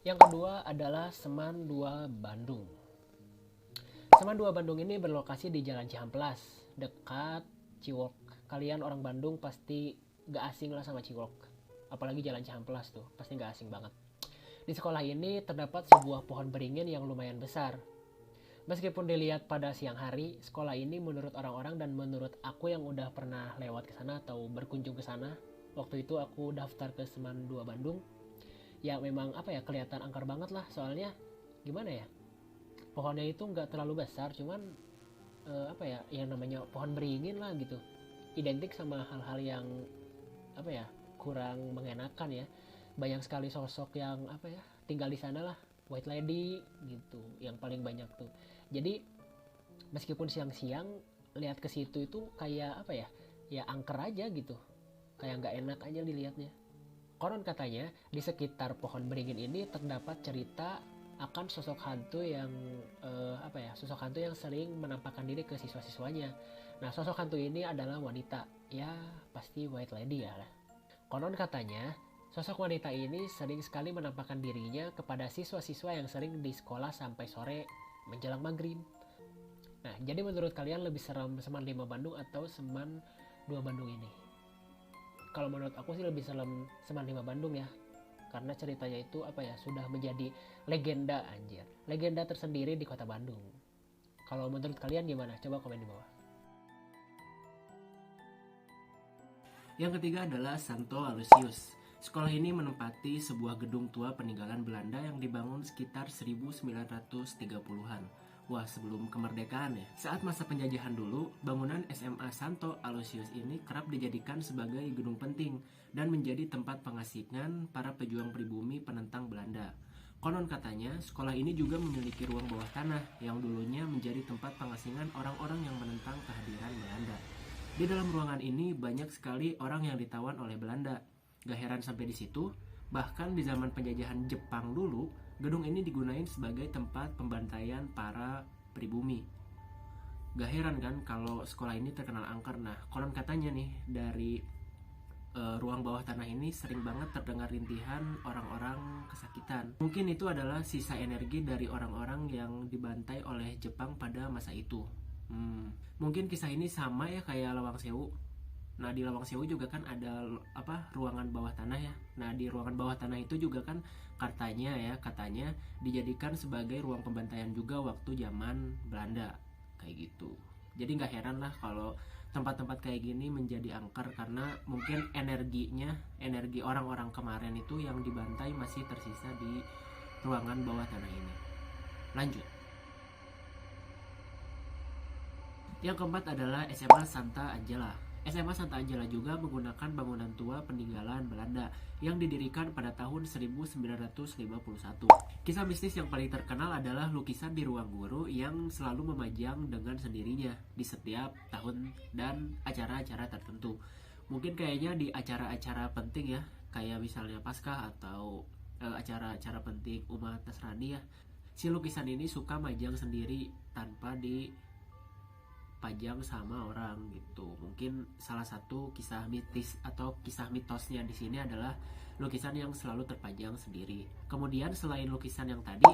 Yang kedua adalah Seman 2 Bandung. Seman 2 Bandung ini berlokasi di Jalan Cihamplas, dekat Ciwok. Kalian orang Bandung pasti gak asing lah sama Ciwok. Apalagi Jalan Cihamplas tuh, pasti gak asing banget. Di sekolah ini terdapat sebuah pohon beringin yang lumayan besar. Meskipun dilihat pada siang hari, sekolah ini menurut orang-orang dan menurut aku yang udah pernah lewat ke sana atau berkunjung ke sana, waktu itu aku daftar ke Seman 2 Bandung, ya memang kelihatan angker banget lah. Soalnya gimana ya, pohonnya itu nggak terlalu besar, cuman yang namanya pohon beringin lah gitu, identik sama hal-hal yang kurang mengenakan ya. Banyak sekali sosok yang tinggal di sana lah, white lady gitu yang paling banyak tuh. Jadi meskipun siang-siang lihat ke situ itu kayak ya angker aja gitu, kayak nggak enak aja dilihatnya. Konon katanya di sekitar pohon beringin ini terdapat cerita akan sosok hantu yang sosok hantu yang sering menampakkan diri ke siswa-siswanya. Nah, sosok hantu ini adalah wanita, ya pasti white lady ya. Konon katanya sosok wanita ini sering sekali menampakkan dirinya kepada siswa-siswa yang sering di sekolah sampai sore menjelang maghrib. Nah, jadi menurut kalian lebih serem Seman 5 Bandung atau Seman 2 Bandung ini? Kalau menurut aku sih lebih serem Seman 5 Bandung ya. Karena ceritanya itu sudah menjadi legenda, anjir. Legenda tersendiri di kota Bandung. Kalau menurut kalian gimana? Coba komen di bawah. Yang ketiga adalah Santo Aloysius. Sekolah ini menempati sebuah gedung tua peninggalan Belanda yang dibangun sekitar 1930-an. Wah, sebelum kemerdekaan ya. Saat masa penjajahan dulu, bangunan SMA Santo Aloysius ini kerap dijadikan sebagai gedung penting dan menjadi tempat pengasingan para pejuang pribumi penentang Belanda. Konon katanya, sekolah ini juga memiliki ruang bawah tanah yang dulunya menjadi tempat pengasingan orang-orang yang menentang kehadiran Belanda. Di dalam ruangan ini banyak sekali orang yang ditawan oleh Belanda. Gak heran sampai di situ, bahkan di zaman penjajahan Jepang dulu, gedung ini digunain sebagai tempat pembantaian para pribumi. Gak heran kan kalau sekolah ini terkenal angker. Nah, konon katanya nih dari ruang bawah tanah ini sering banget terdengar rintihan orang-orang kesakitan. Mungkin itu adalah sisa energi dari orang-orang yang dibantai oleh Jepang pada masa itu. Mungkin kisah ini sama ya kayak Lawang Sewu. Nah, di Lawang Sewu juga kan ada ruangan bawah tanah ya. Nah, di ruangan bawah tanah itu juga kan katanya dijadikan sebagai ruang pembantaian juga waktu zaman Belanda kayak gitu. Jadi nggak heran lah kalau tempat-tempat kayak gini menjadi angker karena mungkin energi orang-orang kemarin itu yang dibantai masih tersisa di ruangan bawah tanah ini. Lanjut. Yang keempat adalah SMA Santa Angela. SMA Santa Angela juga menggunakan bangunan tua peninggalan Belanda yang didirikan pada tahun 1951. Kisah mistis yang paling terkenal adalah lukisan di ruang guru yang selalu memajang dengan sendirinya di setiap tahun dan acara-acara tertentu. Mungkin kayaknya di acara-acara penting ya, kayak misalnya Paskah atau acara-acara penting umat Nasrani ya. Si lukisan ini suka majang sendiri tanpa dipajang sama orang gitu. Mungkin salah satu kisah mitis atau kisah mitosnya di sini adalah lukisan yang selalu terpajang sendiri. Kemudian selain lukisan yang tadi,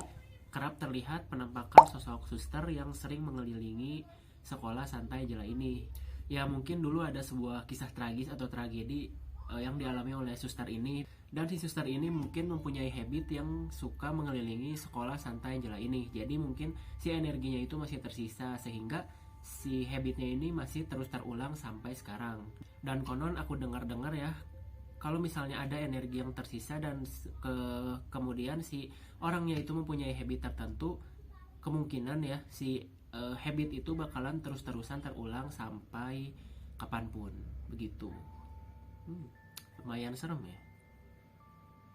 kerap terlihat penampakan sosok suster yang sering mengelilingi sekolah Santa Angela ini. Ya mungkin dulu ada sebuah kisah tragis atau tragedi yang dialami oleh suster ini, dan si suster ini mungkin mempunyai habit yang suka mengelilingi sekolah Santa Angela ini. Jadi mungkin si energinya itu masih tersisa sehingga si habitnya ini masih terus terulang sampai sekarang. Dan konon aku dengar-dengar ya, kalau misalnya ada energi yang tersisa dan kemudian si orangnya itu mempunyai habit tertentu, kemungkinan ya si habit itu bakalan terus-terusan terulang sampai kapanpun begitu. Lumayan serem ya.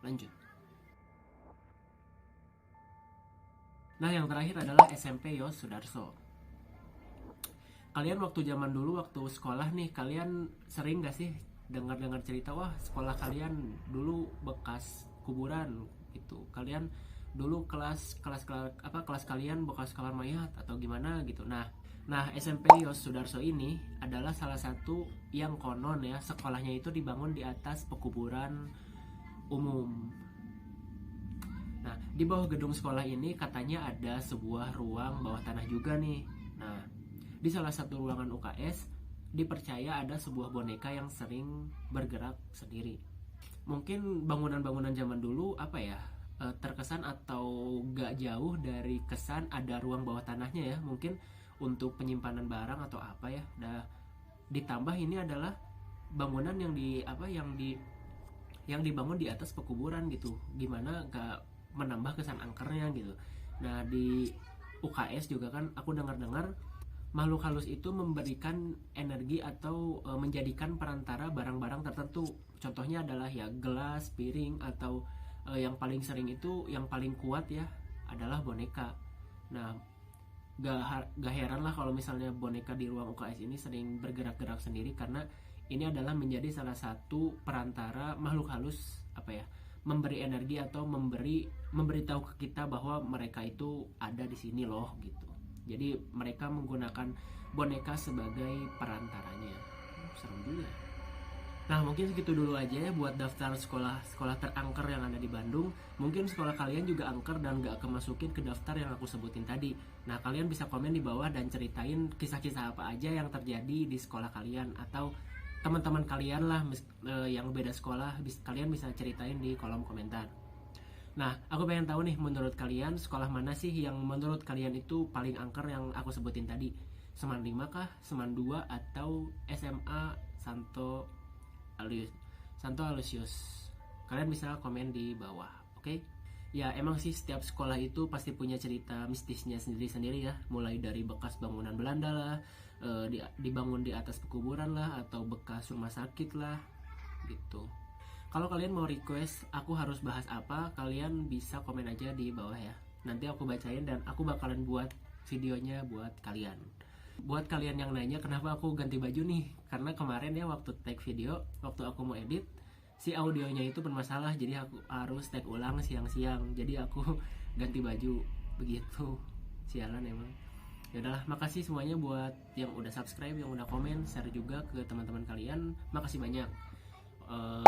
Lanjut. Nah, yang terakhir adalah SMP Yos Sudarso. Kalian waktu zaman dulu waktu sekolah nih, kalian sering gak sih dengar-dengar cerita wah sekolah kalian dulu bekas kuburan gitu. Kalian dulu kelas kalian bekas kamar mayat atau gimana gitu. Nah, SMP Yos Sudarso ini adalah salah satu yang konon ya sekolahnya itu dibangun di atas pekuburan umum. Nah, Di bawah gedung sekolah ini katanya ada sebuah ruang bawah tanah juga nih. Nah, di salah satu ruangan UKS dipercaya ada sebuah boneka yang sering bergerak sendiri. Mungkin bangunan-bangunan zaman dulu terkesan atau gak jauh dari kesan ada ruang bawah tanahnya ya, mungkin untuk penyimpanan barang atau apa ya. Nah, ditambah ini adalah bangunan yang dibangun di atas pekuburan gitu, gimana gak menambah kesan angkernya gitu. Nah, di UKS juga kan aku dengar-dengar makhluk halus itu memberikan energi atau menjadikan perantara barang-barang tertentu. Contohnya adalah ya gelas, piring, atau yang paling sering itu yang paling kuat ya adalah boneka. Nah, gak heran lah kalau misalnya boneka di ruang UKS ini sering bergerak-gerak sendiri, karena ini adalah menjadi salah satu perantara makhluk halus memberi energi atau memberitahu ke kita bahwa mereka itu ada di sini loh gitu. Jadi mereka menggunakan boneka sebagai perantaranya. Serem juga. Nah, mungkin segitu dulu aja ya buat daftar sekolah terangker yang ada di Bandung. Mungkin sekolah kalian juga angker dan gak kemasukin ke daftar yang aku sebutin tadi. Nah, kalian bisa komen di bawah dan ceritain kisah-kisah apa aja yang terjadi di sekolah kalian, atau teman-teman kalian lah yang beda sekolah, kalian bisa ceritain di kolom komentar. Nah, aku pengen tahu nih, menurut kalian sekolah mana sih yang menurut kalian itu paling angker yang aku sebutin tadi? Seman 5 kah, Seman 2, atau SMA Santo Aloysius? Kalian bisa komen di bawah, oke? Ya, emang sih setiap sekolah itu pasti punya cerita mistisnya sendiri-sendiri ya. Mulai dari bekas bangunan Belanda lah, dibangun di atas pekuburan lah, atau bekas rumah sakit lah gitu. Kalau kalian mau request aku harus bahas apa, kalian bisa komen aja di bawah ya. Nanti aku bacain dan aku bakalan buat videonya buat kalian. Buat kalian yang nanya kenapa aku ganti baju nih, karena kemarin ya waktu tag video, waktu aku mau edit, si audionya itu bermasalah, jadi aku harus tag ulang siang-siang. Jadi aku ganti baju begitu. Sialan emang. Yaudahlah, makasih semuanya buat yang udah subscribe, yang udah komen, share juga ke teman-teman kalian. Makasih banyak.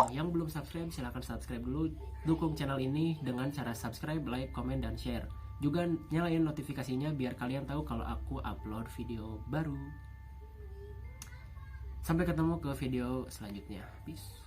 Yang belum subscribe silahkan subscribe dulu. Dukung channel ini dengan cara subscribe, like, komen, dan share. Juga nyalain notifikasinya biar kalian tahu kalau aku upload video baru. Sampai ketemu ke video selanjutnya. Peace.